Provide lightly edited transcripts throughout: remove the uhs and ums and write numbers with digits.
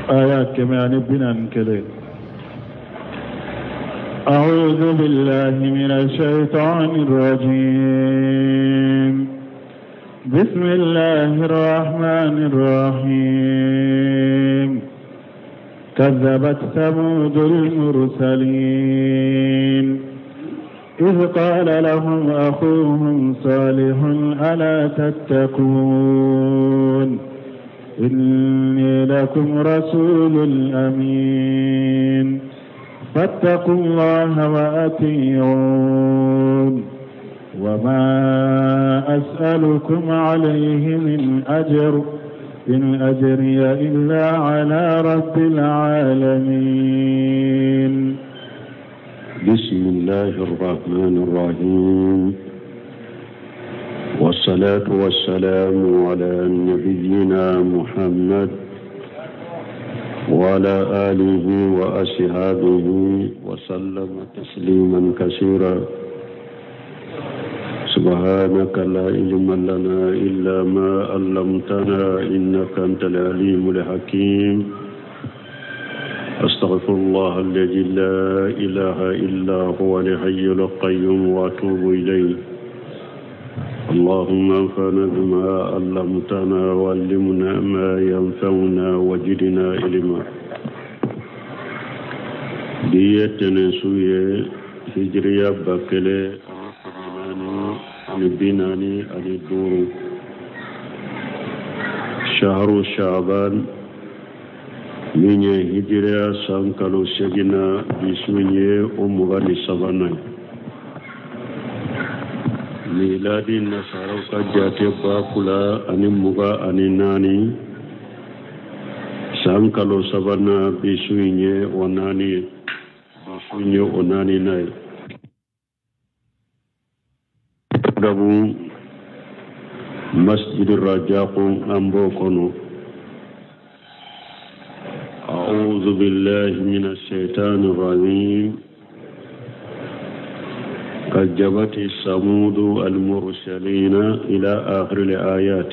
آيات كمان بنان كلي أعوذ بالله من الشيطان الرجيم بسم الله الرحمن الرحيم كذبت ثمود المرسلين إذ قال لهم أخوهم صالح ألا تتقون إني لكم رسول أمين فاتقوا الله وأطيعون وما أسألكم عليه من أجر إن أجري إلا على رب العالمين بسم الله الرحمن الرحيم والصلاة والسلام على نبينا محمد وعلى آله وأصحابه وسلم تسليما كثيرا سبحانك لا علم لنا إلا ما علمتنا إنك أنت العليم الحكيم أستغفر الله الذي لا إله إلا هو الحي القيوم وأتوب إليه اللهم انفعنا بما علمتنا وعلمنا ما ينفعنا وزدنا علما ديتنا سوية هجرية بكلة بناني الدور شهر شعبان من هجرية سانكالو سجنا بسمية أمغاني سباناي ميلادي نصارى كجاتي باكولا أني مغا أني ناني سانكالو سبانا بسمية وناني ناي دابو مسجد الرجاق أمبوكونو أعوذ بالله من الشيطان الرجيم كذبت ثمود المرسلين إلى آخر الآيات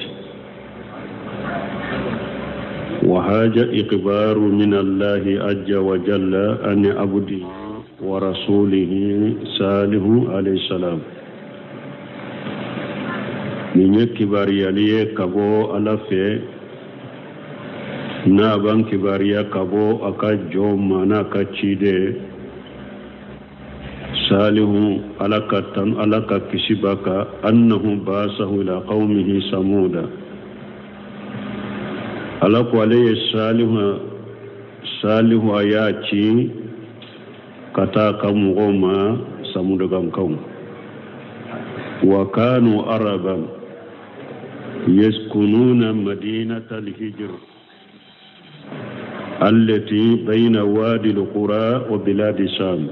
وهذا إخبار من الله عز وجل أن عبده ورسوله صالح عليه السلام من كباريا ليه كبو ألفه نابان كباريا كبو أكا جوم مانا كتشيده صالح ألك كسبك أنه باسه إلى قومه ثمودا ألك عليه صالح آياتي كتا كمغوما ثمودا كم وكانوا عربا يسكنون مدينة الهجر التي بين وادي القرى وبلاد الشام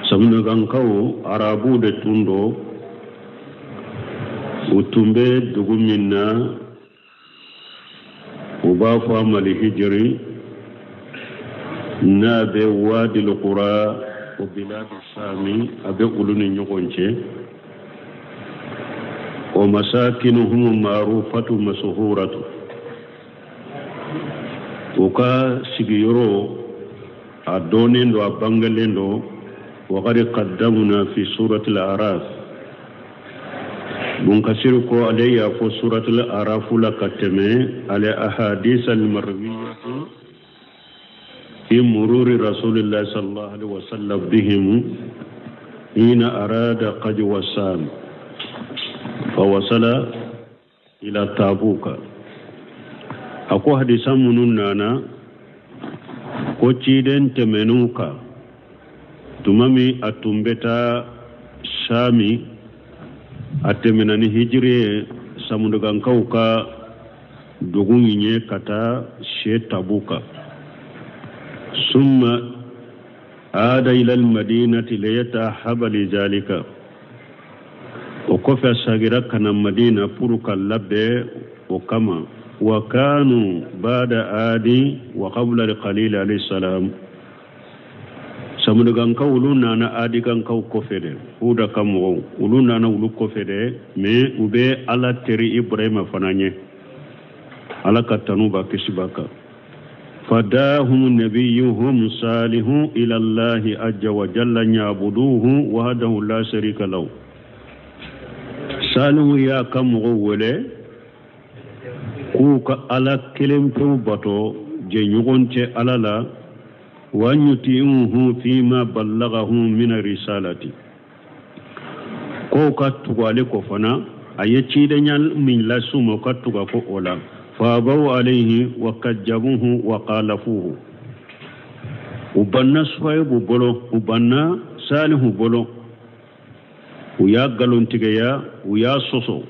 سمنغانكو عربو de tundo utumbe dugumina ubafu amali hijri nabe wadi القرى وبلاد الشام أبي قلوني نيوكونشي ومساكنهم معروفة مسهورة وكا سيجيرو أدونين دو أبانغلين دو وقد قدمنا في سورة الأعراف بنكسركو عليها في سورة الأعراف لكتمي على أحاديث المروية في مرور رسول الله صلى الله عليه وسلم بهم حين أراد قجو الشام فوصل إلى تابوك أكو حديثا منونانا كوتشيدن تمنوكا تمامي أتمبتا شامي أتمناني هجري سامندغان كوكا دوغوني كتا شي تابوكا ثم عاد إلى المدينة ليتأهب لذلك وكفى ساغرا كان المدينة فروك اللبة وكما وكانوا بعد آدي وقبل القليل عليه السلام سمدغان كولونا نا آدي كان كو كفده هودا كمو ولونا نا ولو كفده مي وبي على تري إبراهيم فنانيه ala katanuba kisibaka fadahum nabiyuhum salihu ila Allah azza wa jalla ya'buduhu wahdahu la sharika lahu salihu ya kamu wele ku ka ala kelemtu bato je nyugonte alala wa yuti'uhu fima ballaghahu min risalati ko ka tugale ko fana ayaci da nyal min la sumo ka tuga ko ola fa baw alayhi wa kajjabuhu wa qalafuhu ubanna suwaybu bolo ubanna salihu bolo uya galontigeya uya soso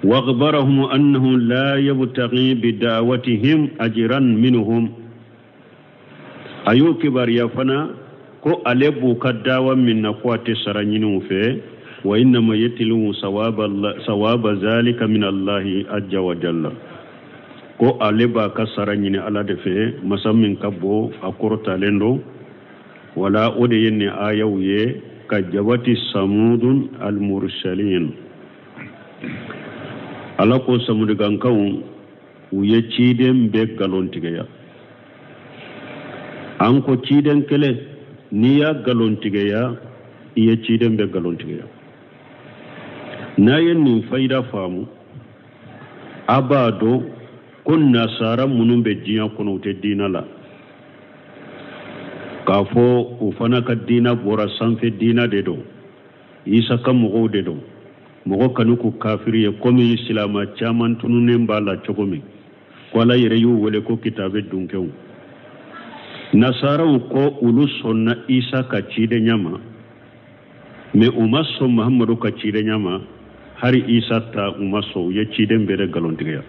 واخبرهم أنه لا يبتغي بدعوتهم أجرا منهم أيو كبار يفنا كو ألبو كدعوة من نقوة سرنينو فيه وإنما يتلو ثواب ذلك من الله عز وجل كو ألبا كسرنيني على دفه مسمين كبو أكورتا لندو ولا أدين آيوية كجوات سمود المرسلين ala ko samudu gankaw uye ciden be galontigeya an ko ciden kele ni ya galontigeya iye ciden be galontigeya na yen fayda famu abado kun nasara munun be jiya kono te dinala kafo ufana ka dina bora sanfe dina de do isa kam mo de do mogo kanuku kafiri komi islama chaman tunune mbala chokomi kwala yere yu wele ko kitabe dunkew nasara ko ulu sonna isa ka chide nyama me umaso muhammadu ka chide nyama hari isa ta umaso ye chide mbere galontiga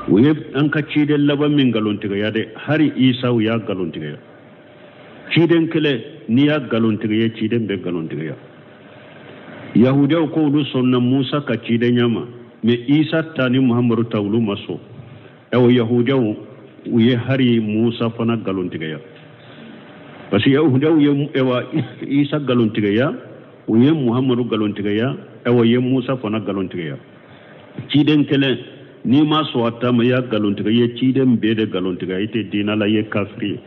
uye an ka chide laba min galontiga de hari isa ya galontiga chiden kele ni ya galontiga ye chide mbe galontiga yahudiya ko ulu sonna musa ka chide nyama me isa tani muhammadu tawlu maso ewo yahudiya uye hari musa fana galontiga ya parce que yahudiya uye ewa isa galontiga ya uye muhammadu galontiga ya ewo ye musa fana galontiga ya chiden kele ni ma so atama ya galontiga ye chiden bede galontiga ite dina la ye kafiri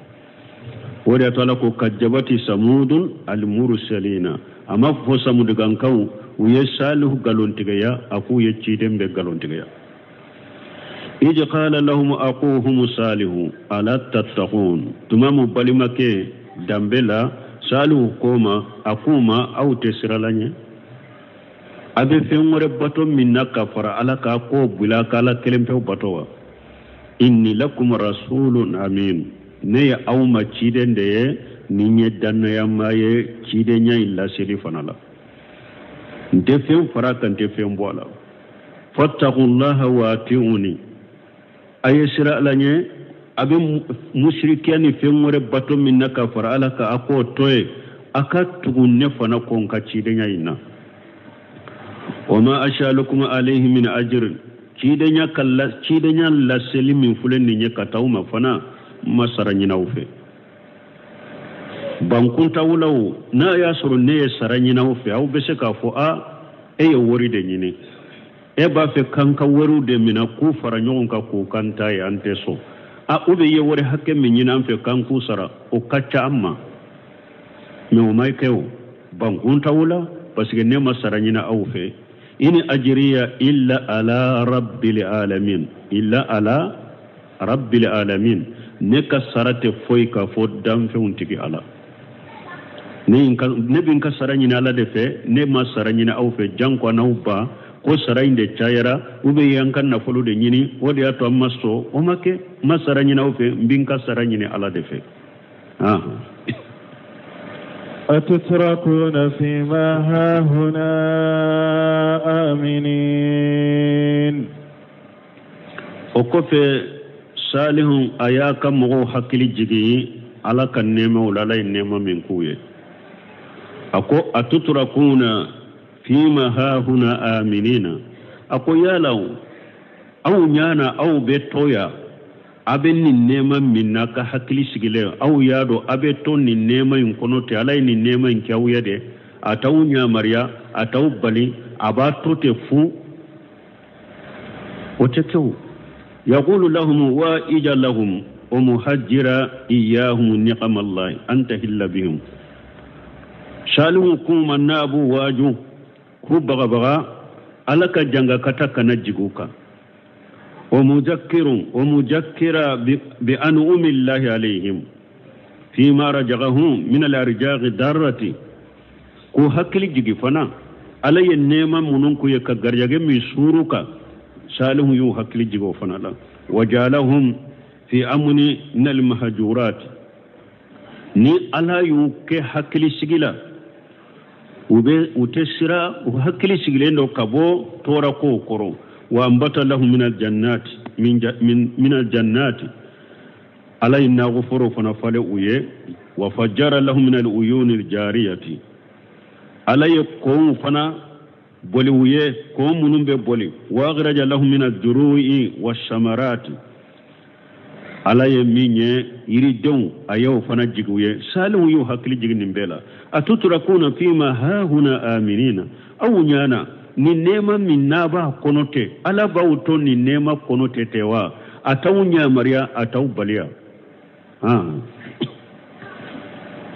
wori atala ko kajabati samudun al mursalina amma fo samudu gankaw uye salihu galontiga ya aku ye chiden be galontiga ya إذ قال لهم أخوهم صالح ألا تتقون تمام بالمكة دمبلا صالح كوما أكوما أو تسرلانيا أبي في مربطة من كفر على كاكو بلا كالا كلمة بطوة إني لكم رسول أمين نيا أو ما تشيدن دي نيني دانا يا ماي تشيدن يا إلا سيرفنا لا نتفهم فراك نتفهم بوالا فاتقوا الله واتعوني ayesira alanye abe mushrikiyani femore bato minna kafara alaka ako toye aka tugunne fana konka cidenya ina wama ashalukum alayhi min ajr cidenya la selimin fulenni nye katawma fana masaranyina ufe bankunta wulaw na yasuru ne saranyina ufe au bese ka fo a eye wori de nyini e ba fe kanka waru de mina ku fara nyon ka ku kanta ya ante so a ube ye wore hakke min nyina fe kanku sara o kacca amma me o mai kew bangunta wula parce que ne masara nyina au fe ini ajriya illa ala rabbil alamin ne ka sarate foy ka fo dam fe untigi ala ne bin ka sara nyina ala de fe ne masara nyina au fe janko na uba ko sarainde chayara ube yankan na folu de nyini wodi ato amaso o make masara nyina ofe mbinka sara nyini ala defe أتتركون فيما هاهنا آمنين okofe salihun ayaka mogo hakili jigi ala kan nema wala nema min kuye ako atutrakuna فيما ها هنا آمنين أقول يا لو أو نانا أو بيتويا أبني النعمة منك حكلي سجله أو يادو أبتون النعمة ينكونو تعالى النعمة ينكاو يده أتاو نيا مريا أتاو بالي أباتو تفو وتكو يقول لهم وإجا لهم ومهجر إياهم نقم الله أنت هل بهم شالهم كوما نابو واجو كوبغا بغا ألك جنغا كتك نجيكوكا ومذكر بأنعم الله عليهم فيما رجعهم من الأرجاء الدارة كو هكلي جيجي فنا علي النيمة منونكو يكغريغ من سوروكا سالهم يو هكلي جيجو فنا لا وجعلهم في أمن من المهجورات ni ala yu ke hakili sigila utesira hakili sigilendo kabo tora ko koro wa ambata lahum min aljannati min aljannati ala inna ghufuru fana fale uye wa fajjara lahum min aluyun aljariyati ala yakun fana boli uye ko munumbe boli wa aghraja lahum min adru'i washamarati ala ye minye yiri don ayaw fana jiguye salu yu hakli jigin bela atutrakuna fima ha huna aminina aw nyana ni nema minna ba konote ala ba uto ni nema konote tewa ataw nyamaria ataw balia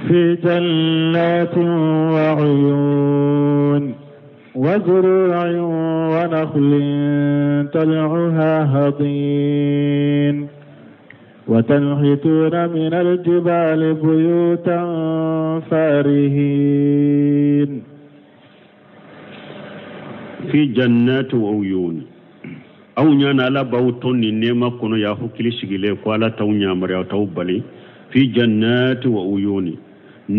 في جنات وعيون وزروع ونخل طلعها هضيم وتنحتون من الجبال بيوتا فارهين في جنات وعيون أو نانا لا باوتون نيما كونو يا حكلي شغيله كوالا تاو نيامريا تاو بالي في جنات وعيون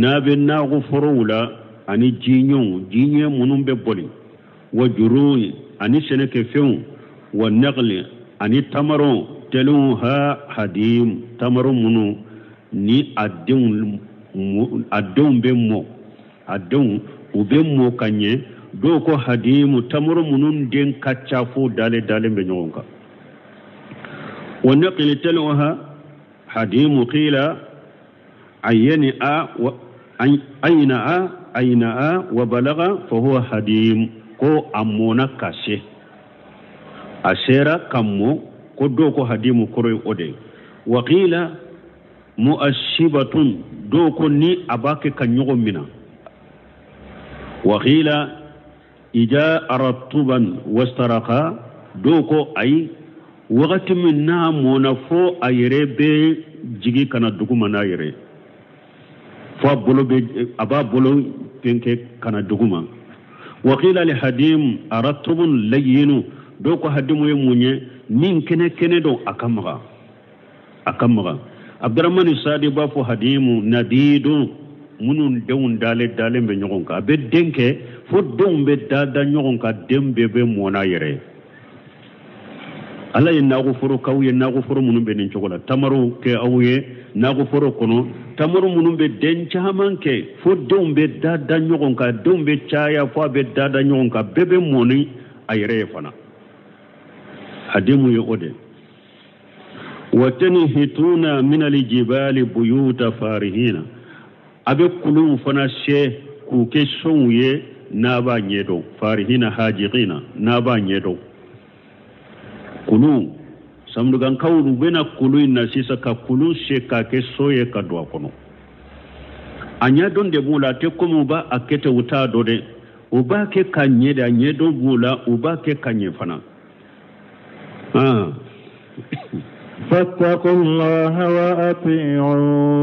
نابنا غفرولا اني جينيو منوم ببولي وجروي اني سنك فيون والنقل اني تمرون تلوها حديم تمر منو ني أدون بمو أدون وبمو كنيه دوكو حديم تمر منو دين كتشافو دالي بنيونكا ونقل تلوها حديم قيل أين وبلغ فهو حديم كو أمونا كاسي أسيرا كمو kodoko hadimu koroy ode waqila muashibatun doko ni abake kanyogo mina waqila ija aratuban wastaraqa doko ay waqti minna monafo ayre be jigi kana duguma na yere fa bolo be aba bolo penke kana duguma waqila li hadim aratubun layyinu doko hadimu yemunye min kene do akamra abdurrahman sadi ba fo hadimu nadidu munun dewun dale be nyogonka be denke fo don be dada nyogonka dembe be mona yere ala ye nago foro kawye nago foro munun be nin chogola tamaru ke awye nago foro kono tamaru munun be den chamanke fo don be dada nyogonka don be chaya fo be dada nyogonka bebe moni ayere fana hadimu yode watanhituna min aljibal buyuta farihina abe kulum fana she ku ke sonye na ba nyedo farihina hajiqina na ba nyedo kulu samdugan kawru bena kulu na sisa ka kulu she ka ke soye ka do kono anya don de bula te komu ba akete wuta dode uba ke kanye da nyedo bula uba ke kanye fana فاتقوا الله وأطيعون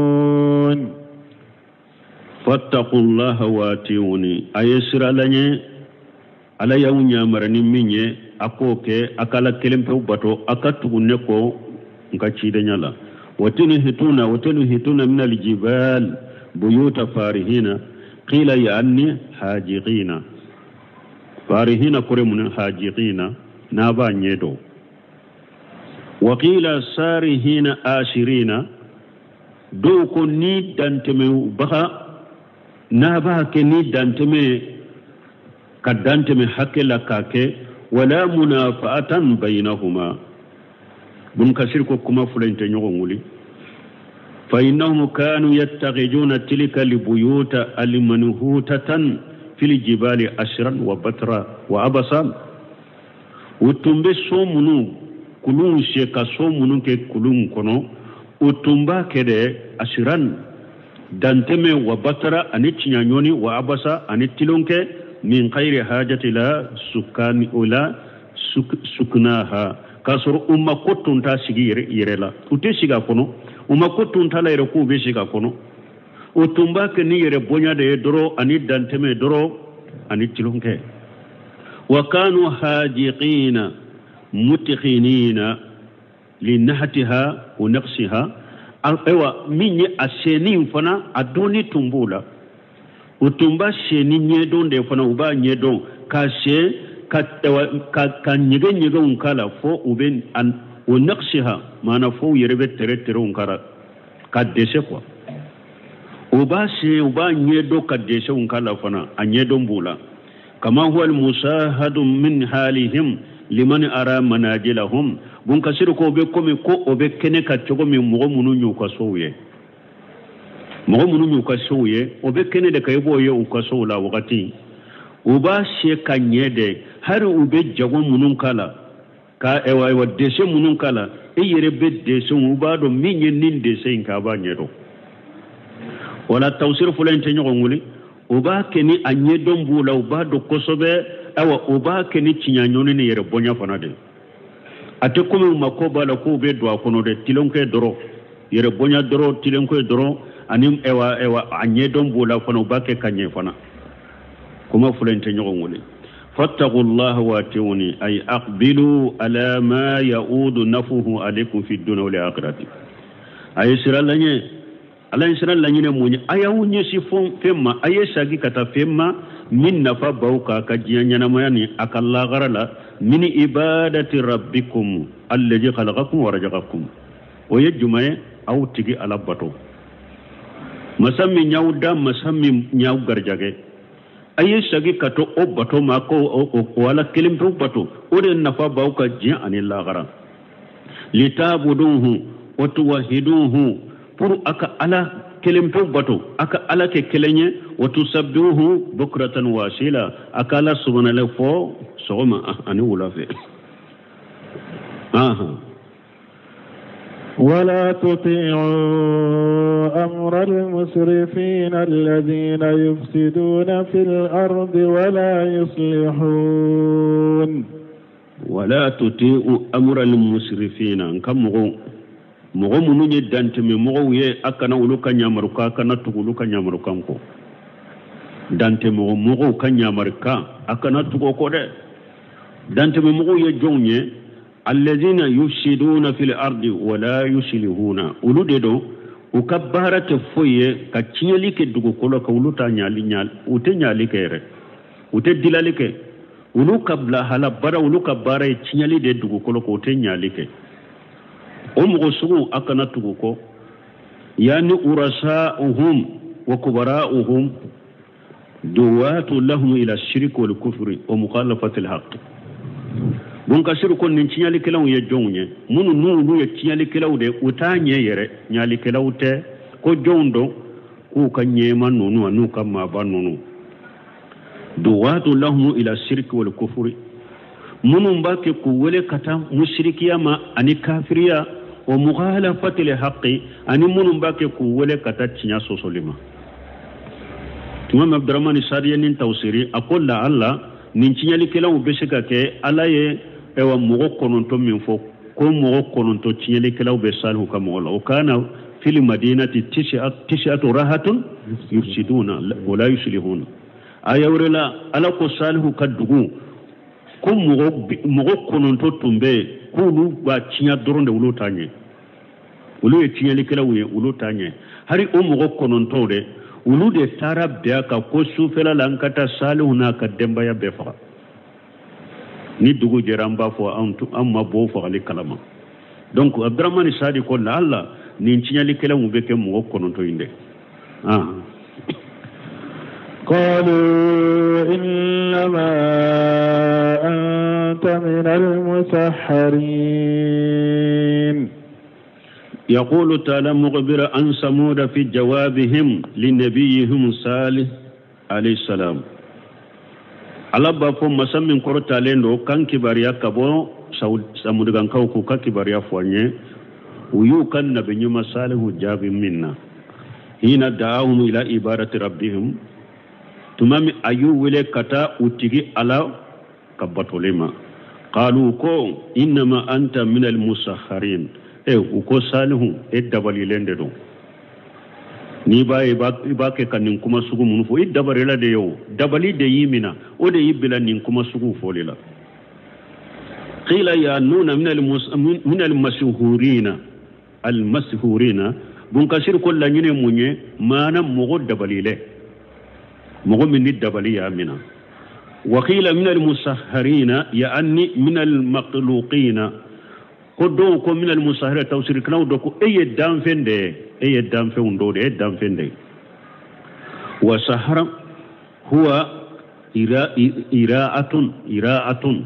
فاتقوا الله وأطيعوني أيسر لني على يوم يامرني مني أكوكي أكالا كلم بوباتو أكاتو نكو نكاتشيدن يلا وتنهتون من الجبال بيوت فارهين قيل يعني حاجقين فارهين كرمون حاجقين نابا نيدو وقيل سارهين آشرين دوكو ني دانتمي بخا نابا كني دانتمي كدانتمي حكي لكاكي ولا منافعة بينهما بن كسيركو كما فلنت نيغولي فإنهم كانوا يتخذون تلك البيوت المنهوتة في الجبال أشرا وبترا وأبصا utumbe somunu kulun sheka somunu ke kulun kono utumba kede asiran danteme wa batara ani tinyanyoni wa abasa ani tilonke min khairi hajati la sukani ula suknaha kasoro umma kotunta sigi yerela ute siga kono umma kotunta la yere ko be siga kono utumba ke ni yere bonya de doro ani danteme doro ani tilonke wa kanu hajiqina mutikhinina linahtiha wa naqsiha ewa minye aseni mfana adoni tumbula utumba sheni nyedon de fana uba nyedon ka she ka nyege unkala fo uben an wa naqsiha mana fo yerebe tere unkara ka dese kwa uba she uba nyedo ka dese unkala fana anyedon bula kama huwa almusahadu min halihim liman ara manajilahum bun kasiru ko be komi ko obe kene ka chogo mi mo munu nyu ka souye obe kene de kaybo ye u ka soula wakati uba she kanyede har ube jago munun kala ka ewa dese munun kala e yere be dese uba do minye nin dese in ka ba nyedo wala tawsir fulan te nyogo nguli uba keni anyedon bula uba do kosobe awa uba keni chinyanyoni ne yere bonya fanade ate komi makoba la ko be do akono de tilonke doro yere bonya doro tilonke doro anim ewa anyedon bula fana uba ke kanye fana kuma fulente nyogo ngule fattaqullaha wa tiuni ay aqbilu ala ma yaudu nafuhu alaykum fi dunya wal akhirati ay siralanye ala siralanye ne munyi ayawu nyesi femma ayesagi kata femma min nafa bauka ka jiyanya mayani akalla garala min ibadati rabbikum alladhi khalaqakum wa razaqakum o yejumay aw tigi alabato masammi nyawda masammi nyaw garjage ayesagi kato obato mako wala kelim to bato o de nafa bauka jiya anilla gara litabuduhu wa tuwahiduhu pour aka ala kelim to bato aka ala ke kelenye وتسبحوه بكرة واسيلا أكلا سبحانه الله فو سوما أني ولا في ولا تطيعوا أمر المسرفين الذين يفسدون في الأرض ولا يصلحون ولا تطيعوا أمر المسرفين كم مغو منو دانتمي مغو يه أكنا ولوكا نيامركا أكنا تغلوكا نيامركانكو dante mogo kanya marka akana tugo ko de dante mogo ye jonye allazina yufsiduna fil ardi wala yuslihuna ulude do ukabbarata foye ka cieli ke dugo kolo ka uluta nyali ute nyali kere ute dilali ke ulu kabla hala bara ulu kabara cieli de dugo kolo ko ute nyali ke o mogo sugu akana tugo ko yani urasa'uhum wa kubara'uhum دوات لهم إلى الشرك والكفر ومخالفة الحق من كسر كون نيالي كلاو يجوني منو نو يتيالي كلاو دي وتاني يري نيالي كلاو تي كو جوندو كو كنيما نونو نو كما بانونو دوات لهم إلى الشرك والكفر منو مباكي كو ولي كتا مشركيا ما أني كافريا ومخالفة الحق أني منو مباكي كو ولي كتا تنيا سوسوليما Imam Abdurrahman Sadiya nin tawsiri akolla Allah nin cinyali kelaw be sika ke ala ye ewa mogo kononto min fo ko mogo kononto cinyali kelaw be salhu ka mogo o kana fil madinati tishat rahatun yufsiduna wala yuslihuna ayawrela ala ko salhu kadugu ko mogo kononto tumbe kulu ba cinya doronde wulu tanye wulu ye cinyali kelaw ye wulu tanye hari o mogo kononto de ulu de tarab de ka ko sufela lankata salihuna ka demba ya befa ni dugu jeramba fo amma bo fo ali kalama donc Abdurrahman Sadi ko la Allah ni cinyali kala mu beke mu ko non to inde قالوا إنما أنت من المسحرين يقول تعالى مخبرا عن ثمود في جوابهم لنبيهم صالح عليه السلام alaba fo masamin korota lendo kan kibariya kabo samudigan kawku ka kibariya foanye uyu kan nabi nyuma salihu jabi minna hina da'ahum ila ibadati rabbihim tumami ayu wile kata utigi ala kabatolema qalu ko innama anta min al-musahharin uko salihu dabali lende do ni baye ba ke kanin kuma sugu mun fo dabare la de yo dabali de yimina o de yibila nin kuma sugu fo lela qila ya nuna min al-mashhurina bun kasir ko la nyine munye mana mogo dabali le mogo min ni dabali ya mina wa qila min al-musahharina ya anni min al-maqluqina ko do ko min al-musahhara tawsir kana do ko dan fende undo de dan fende wa sahara huwa ira'atun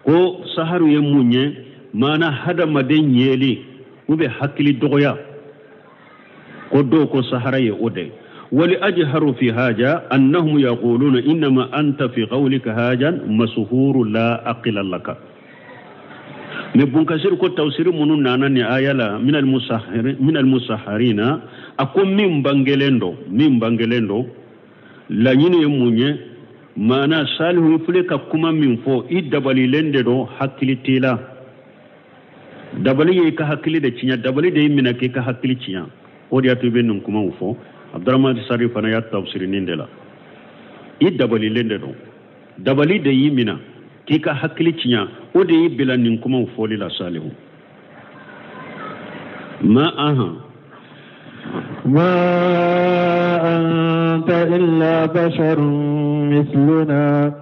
ko saharu yemunye mana hada maden yeli ube hakili dogoya ko do ko sahara ye ode wali ajharu fi haja annahum yaquluna inma anta fi qawlika hajan masuhuru la aqila laka me bunkasir ko tawsir munun nana ni ayala min al musahharina akum min bangelendo la nyine munye mana salihu fule ka kuma min fo idabali lende do hakilitila dabali ka hakili de cinya dabali de mina ke ka hakili cinya o dia to benum kuma fo abdurrahman sarifana ya tafsir nindela idabali lende do dabali de yimina kika hakili cinya o de yibila nin kuma foli la salihu ma anta illa basharun mithluna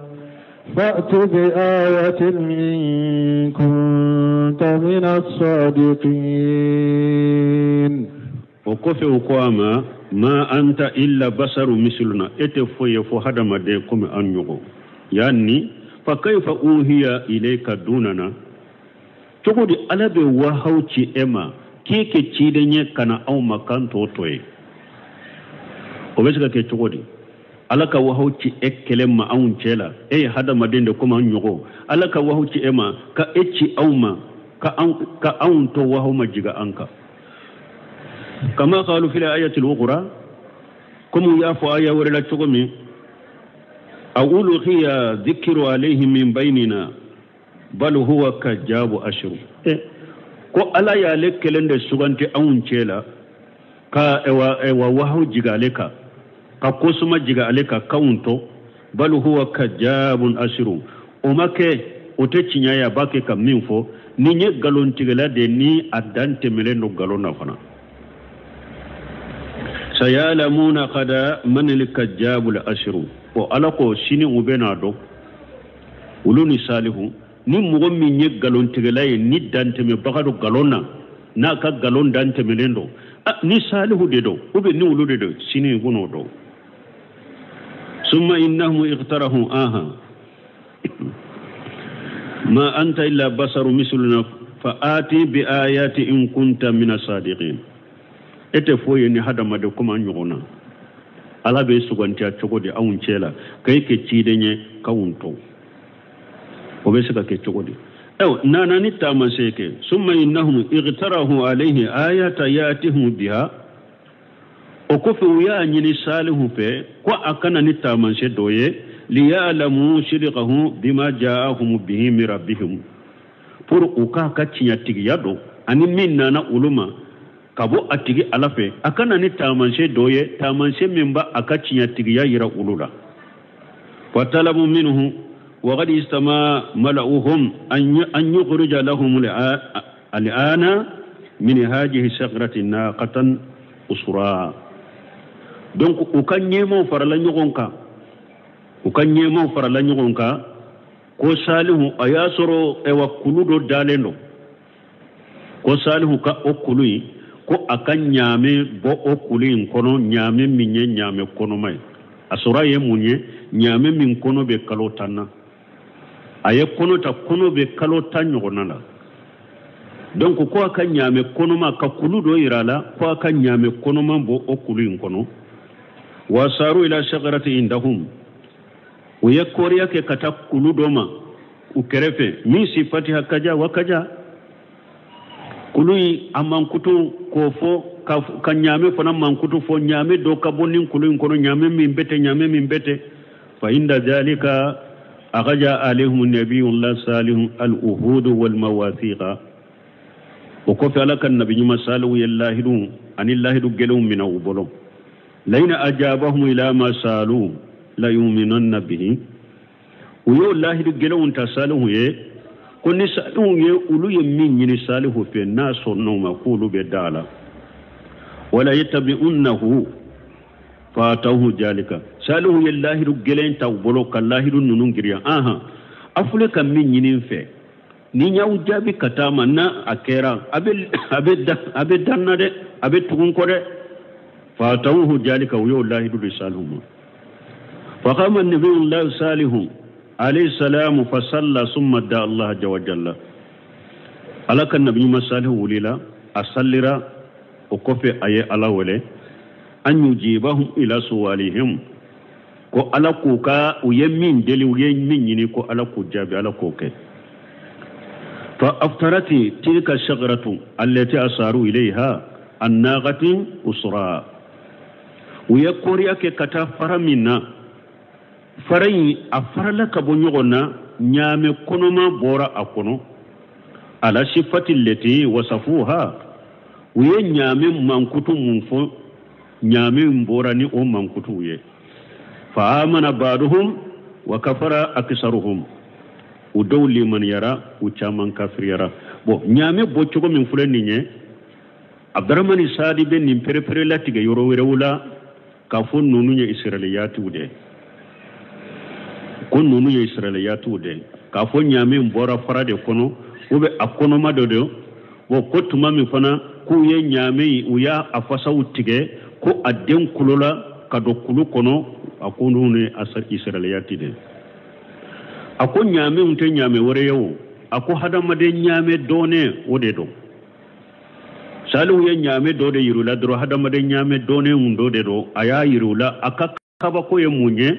fa'tu bi ayatin in kunta min as-sadiqin o kofe o ko ama ma anta illa basharun mithluna ete foye fo hadama de comme an yugo yani فكيف أوهي إليك دوننا تقول ألا بوهوتي إما كيكي تشيدني كان أو مكان توتوي وبسكا كي تقول ألا كوهوتي إكلم أون تشيلا هذا مدين دكما نيغو ألا كوهوتي إما كأتشي أوما كأون تو وهو مجيغا أنك كما قالوا في الآية الأخرى كم يافو آية ورلا تقومي أقول هي ذكر عليه من بيننا بل هو كجاب أشر ko ala ya lekkelen de suganti awun cela ka ewa wahu jigaleka ka kusuma jigaleka kaunto bal huwa kajabun ashiru o make o te cinya ya bake kam minfo ni nye galon tigala de ni adante meleno galona fana sayalamuna qada man al kajabul ashiru o alako sini ubena do uluni salihu ni mugo min ye galon tigelaye ni dante me bagado galonna na ka galon dante melendo ni salihu de do ube ni ulu de do sini gono do summa innahum iqtarahu ma anta illa basaru misluna fa ati bi ayati in kunta min as-sadiqin ete foye ni hadama de kuma nyogona ala be suganti a cogodi awun cela kay ke cidenye kawunto o be saka ke cogodi nana ni tama seke summa innahum igtarahu alayhi ayata yatihum biha o ko fe ya nyini salihu pe ko akana ni tama se doye liya'lamu shirqahu bima ja'ahum bihi min rabbihim pour uka ka cinya tigi yado ani min nana uluma kabo atigi alafe akana ni tamanse doye tamanse memba akacinya tigi ya yira ulula fatalabu minhu wa qad istama mala'uhum an yukhrija lahum al'ana min hadhihi shagratin naqatan usra donc ukanyemo farala nyogonka ko salihu ayasoro ewa kuludo dalendo ko salihu ka okului ko akan nyame bo okulin kono nyame minye nyame kono mai asura ye munye nyame min kono be kalotana aye kono ta kono be kalotanyo gonala donc ko akan nyame kono ma ka kuludo irala ko akan nyame kono ma bo okulin kono wasaru ila shagarati indahum ويكوريا كتا كلو دوما وكرفه من صفاتها كجا وكجا كلوي أمان كتو كوفو كنيامي فنا من كتو فو نيامي دو كابونين كلوي كنو نيامي من بيت فإن ذلك أغجى عليهم النبي الله صالح الأهود والمواثيق وكفى لك النبي مسالو يلاهدو أن الله جلهم من أوبلو لين أجابهم إلى ما سالوا لا يؤمنن به ويو الله جلهم تسالوه كن سالوه يقولوا يمين ينسالوه في الناس ونوم قولوا بدالا ولا يتبعونه فاتوه ذلك سالوه يالله جلهم تأوبلو كالله ننجريا أفلك من ينفع ni nyaw jabi katama na akera abe danna de abe tugun ko de fa tawhu jalika wa yullahi risalhum fa qama an-nabiyyu salihun alayhi salam fa salla summa da Allah jalla alaka an-nabiyyu masalihu lila asallira o kofe aye ala wale an yujibahum ila suwalihim ko ala ko ka uyemmin deli uyemmin ni ko ala ko jabi ala ko ke فأفترت تلك الشجرة التي أصاروا إليها الناقة أسراء ويقول كتا فرمنا فرين أفرلك بنيغنا نعم كنما بورا أكونو على صفة التي وصفوها وينعم منكتو منفو نعم بوراني أو منكتو فآمن بعضهم وكفر أكثرهم udawli man yara uchaman kafir yara bo nyame bo chogo min fulani nye abdurrahman sadi ben nim perepere latiga yoro werewula ka fon nonu nya israiliyatu de kon nonu nya israiliyatu de ka fon nyame mbora farade kono ube akono madodo bo kotuma mi fana ku ye nyame uya afasa utige ko adden kulola kado kulu kono akonu ne asar israiliyatu de ako nyame unte nyame wore yawo ako hadamade nyame done wode do salu ye nyame dode yirula dro hadamade nyame done undode do aya yirula aka kaba ko ye munye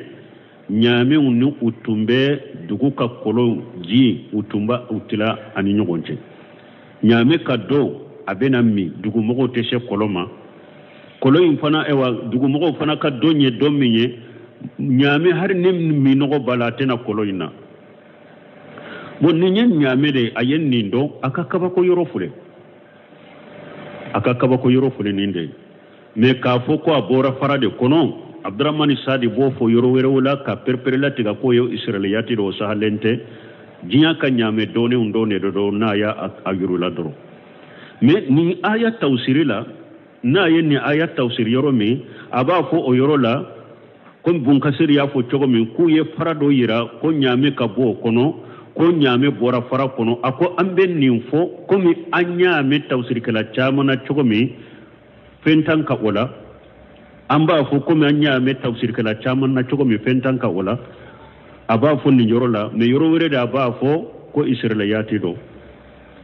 nyame unu utumbe dugu ka kolo ji utumba utila ani nyogonje nyame ka do abena mi dugu mogo teshe koloma kolo infana ewa dugu mogo fana ka donye dominye nyame har nim mi nogo balatena kolo ina bon ni nyen nyame de ayen nindo akakaba ko yoro fule ninde me ka fo ko abora farade kono abdurrahman sadi bo fo yoro were wala ka perperela tiga ko yo israiliyati do sahalente jinya ka nyame done undone do na ya ayuru la dro me ni aya tawsirila na yen ni aya tawsir yoro mi aba fo o yoro la kon bun kasir ya fo chogo min ku ye farado yira ko nyame ka bo kono ko nyame bora fara kono ako ambe ninfo komi anyame tawsir kala chamana chogomi fentanka wala amba fo komi anyame tawsir kala chamana chogomi fentanka wala aba fo ni yorola me yoro were da aba fo ko israiliyati do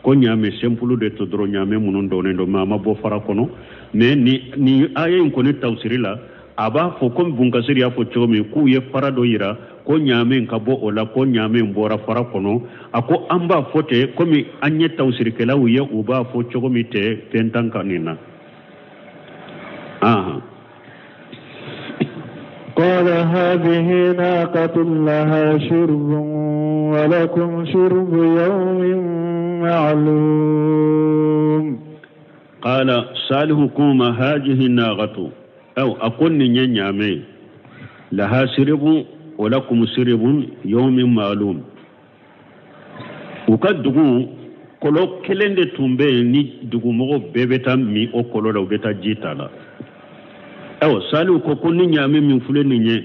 ko nyame sempulu de to dro nyame munon do ndo mama bo fara kono me ni ayen ko ni tawsirila aba fo komi bunkasiri ya fo chogomi ku ye fara do yira ko nyame ka bo ola ko nyame mbora fara kono ako amba fote komi anye tawsir kala wiye uba fo chogomi te tentanka nina قال هذه ناقة لها شرب ولكم شرب يوم معلوم قال صالحكم هذه الناقة أو أقول نيامي لها شرب ولكم شرب يوم معلوم وقد دغو كلو كلند تومبي ني دغو مغو بيبتا مي او كلو لو بيتا جيتالا ايو سالو كو كوني نيامي من فلني ني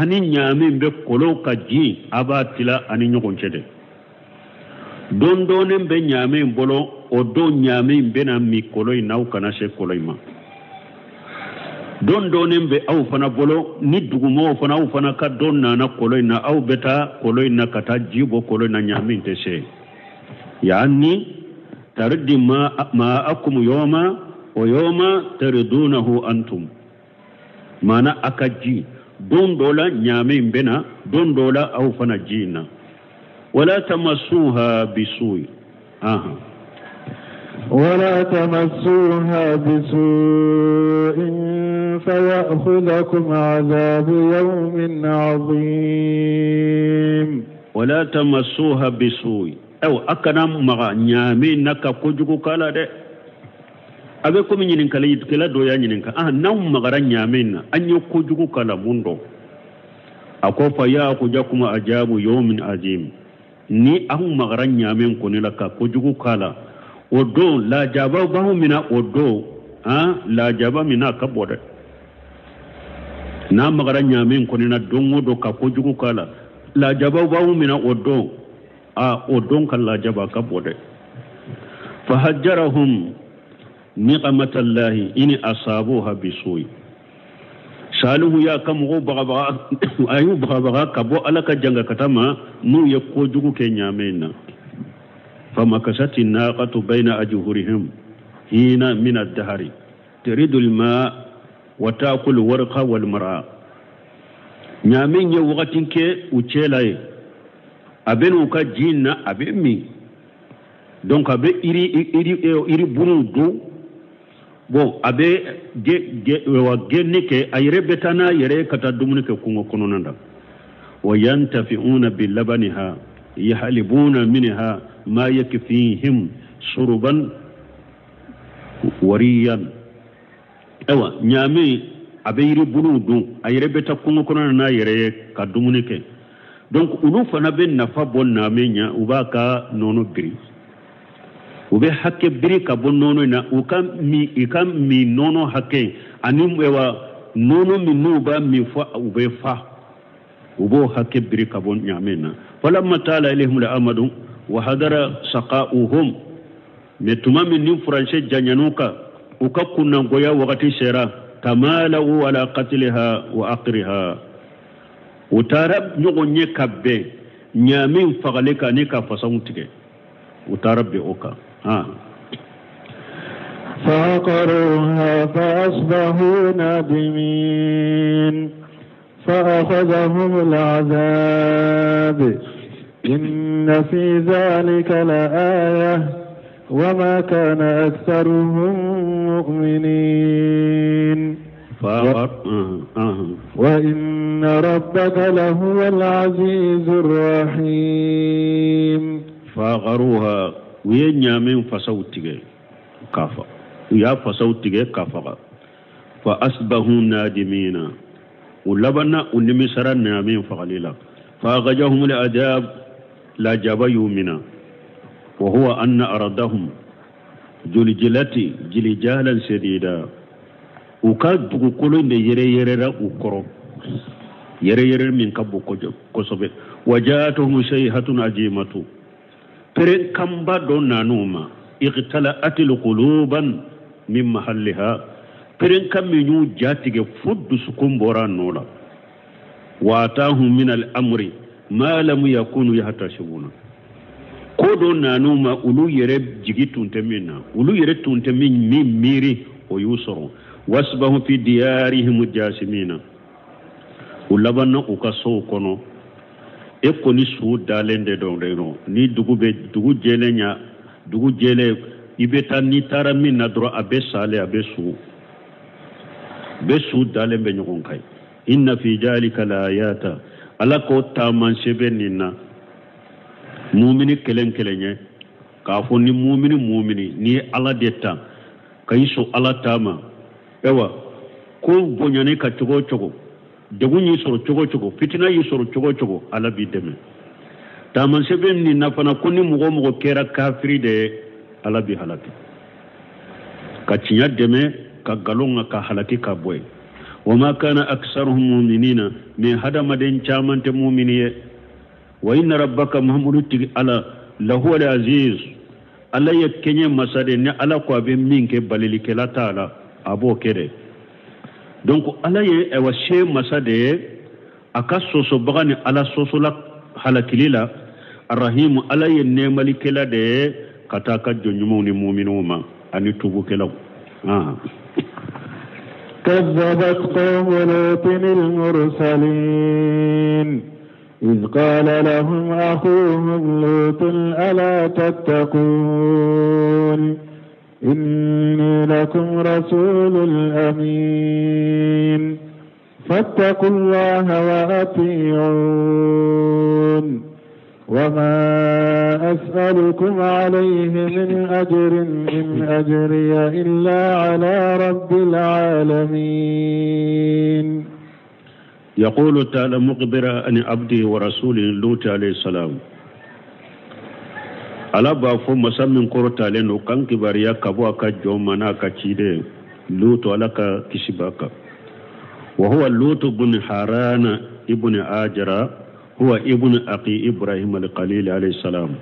اني نيامي be kolo kaji abatila ani nyogonchede don donen be nyame mbolo o do nyame mbena mi kolo inaw kana she kolo ima don donen be aw fana bolo ni dugumo fana aw fana ka don na kolo ina aw beta kolo ina kata jibo kolo ina nyame ntese yani tardi ma akum yawma wa yawma tardunahu antum mana akaji دون دولا نيامين بنا دون دولا أو فنجينا ولا تمسوها بسوء ولا تمسوها بسوء فيأخذكم عذاب يوم عظيم ولا تمسوها بسوء أو أكرم مغا نيامين نكا كجوكو كالا دي أبكم ينين كلا يتكلا دويا ينين كلا نوم مغرا نيامين أن يكجوكو كالا مندو أكو فيأخذكم عذاب يوم عظيم ni ahu magaran nyamen ko ni laka ko jugu kala odo la jaba bahu mina odo la jaba mina kabode na magaran nyamen ko ni na dongo do ka ko jugu kala la jaba bahu mina odo odon kan la jaba kabode fahajjarahum niqmatallahi in asabuha bisu'i saluhu ya kamu baga ayu baga kabo alaka janga katama nu yakko jugu ke nyamena fama kasati naqatu baina ajhurihim hina min ad-dahri turidu al-ma wa ta'kul warqa wal mar'a nyamen ye wakatin ke uchelaye abenu ka jinna abemi donc abe iri bunu do bon abe wa genike ayre betana yere kata dumunike kungo kononanda wa yantafi'una bil labaniha yahlibuna minha ma yakfihim shurban wariyan ewa nyami abe yiri bunu dun ayre beta kungo kononanda yere ka dumunike donc ulu fana ben nafa bon namenya ubaka nono gri ube hakke biri ka bon nono na ukam mi nono hakke anim ewa nono mi nuba mi fa ube fa ubo hakke biri ka bon nyamena falamma tala ilaihim la amadu wa hadara saqauhum metuma min nim français janyanuka ukakunna goya wakati sera kamala wala qatliha wa aqriha utarab nyogonye kabbe nyamin fagaleka ne ka fasamutige utarab be oka فعقروها فأصبحوا نادمين فأخذهم العذاب إن في ذلك لآية وما كان أكثرهم مؤمنين وإن ربك لهو العزيز الرحيم فعقروها وينيامين فسوتيغي كافا يا فسوتيغي كافا فأصبحوا نادمين ولبنا ونمسرا نيامين فقليلا فأخذهم العذاب لا جاب يومنا وهو أن أرادهم جلجلتي جلجالا شديدا وكاد بقولون يرى وكرو يرى من كبو كوسبه وجاءتهم شيحة عجيمة فرن كمبا دون نانوما اغتلأت القلوبا من محلها فرن كم ينو جاتك فد سكون بوران نولا واتاهم من الأمر ما لم يكونوا يحتسبون كودو نانوما أولو يرب جيجي تنتمينا أولو يرب تنتمين من ميري ويوسرون wasbahum fi diyarihim jasimina ulabana ukaso kono e koni su dalende don reno ni dugu jelenya dugu jele ibeta ni tarami na dro abesale abesu besu dalembe nyokon kai inna fi jalika la ayata alako taman sebenina mu'mini kelenye ka fonni mu'mini ni ala detta kayso ala tama ewa ko bonyane ka chogo degun yi soro chogo fitina yi soro chogo ala bi deme taman seben ni nafana kuni mugo kera kafiri de ala bi halaki ka tinya deme ka galonga ka halaki ka boy wama kana aksaruhum mu'minina min hadama den chamante mu'miniye wa inna rabbaka muhammadu tigi ala lahu al-aziz ala yakenye masade ne ala ko be minke balili kala taala abo kede donc ala ye e wa she masade aka soso bagani ala soso la halakilila arrahim ala ye ne malikela de kata ka jonyumo ni mu'minuma ani tubu kelaw كذبت قوم لوط المرسلين إذ قال لهم أخوهم لوط ألا تتقون إني لكم رسول أمين فاتقوا الله وأطيعون وما أسألكم عليه من أجر إن أجري إلا على رب العالمين. يقول تعالى مخبرا عن عبده ورسوله لوط عليه السلام ala ba fo masa min korotalen no kan kibariya kabo aka jomana ka cide luto alaka kisibaka wa huwa luto bin harana ibn ajra huwa ibn aqi ibrahim al-qalil alayhi salam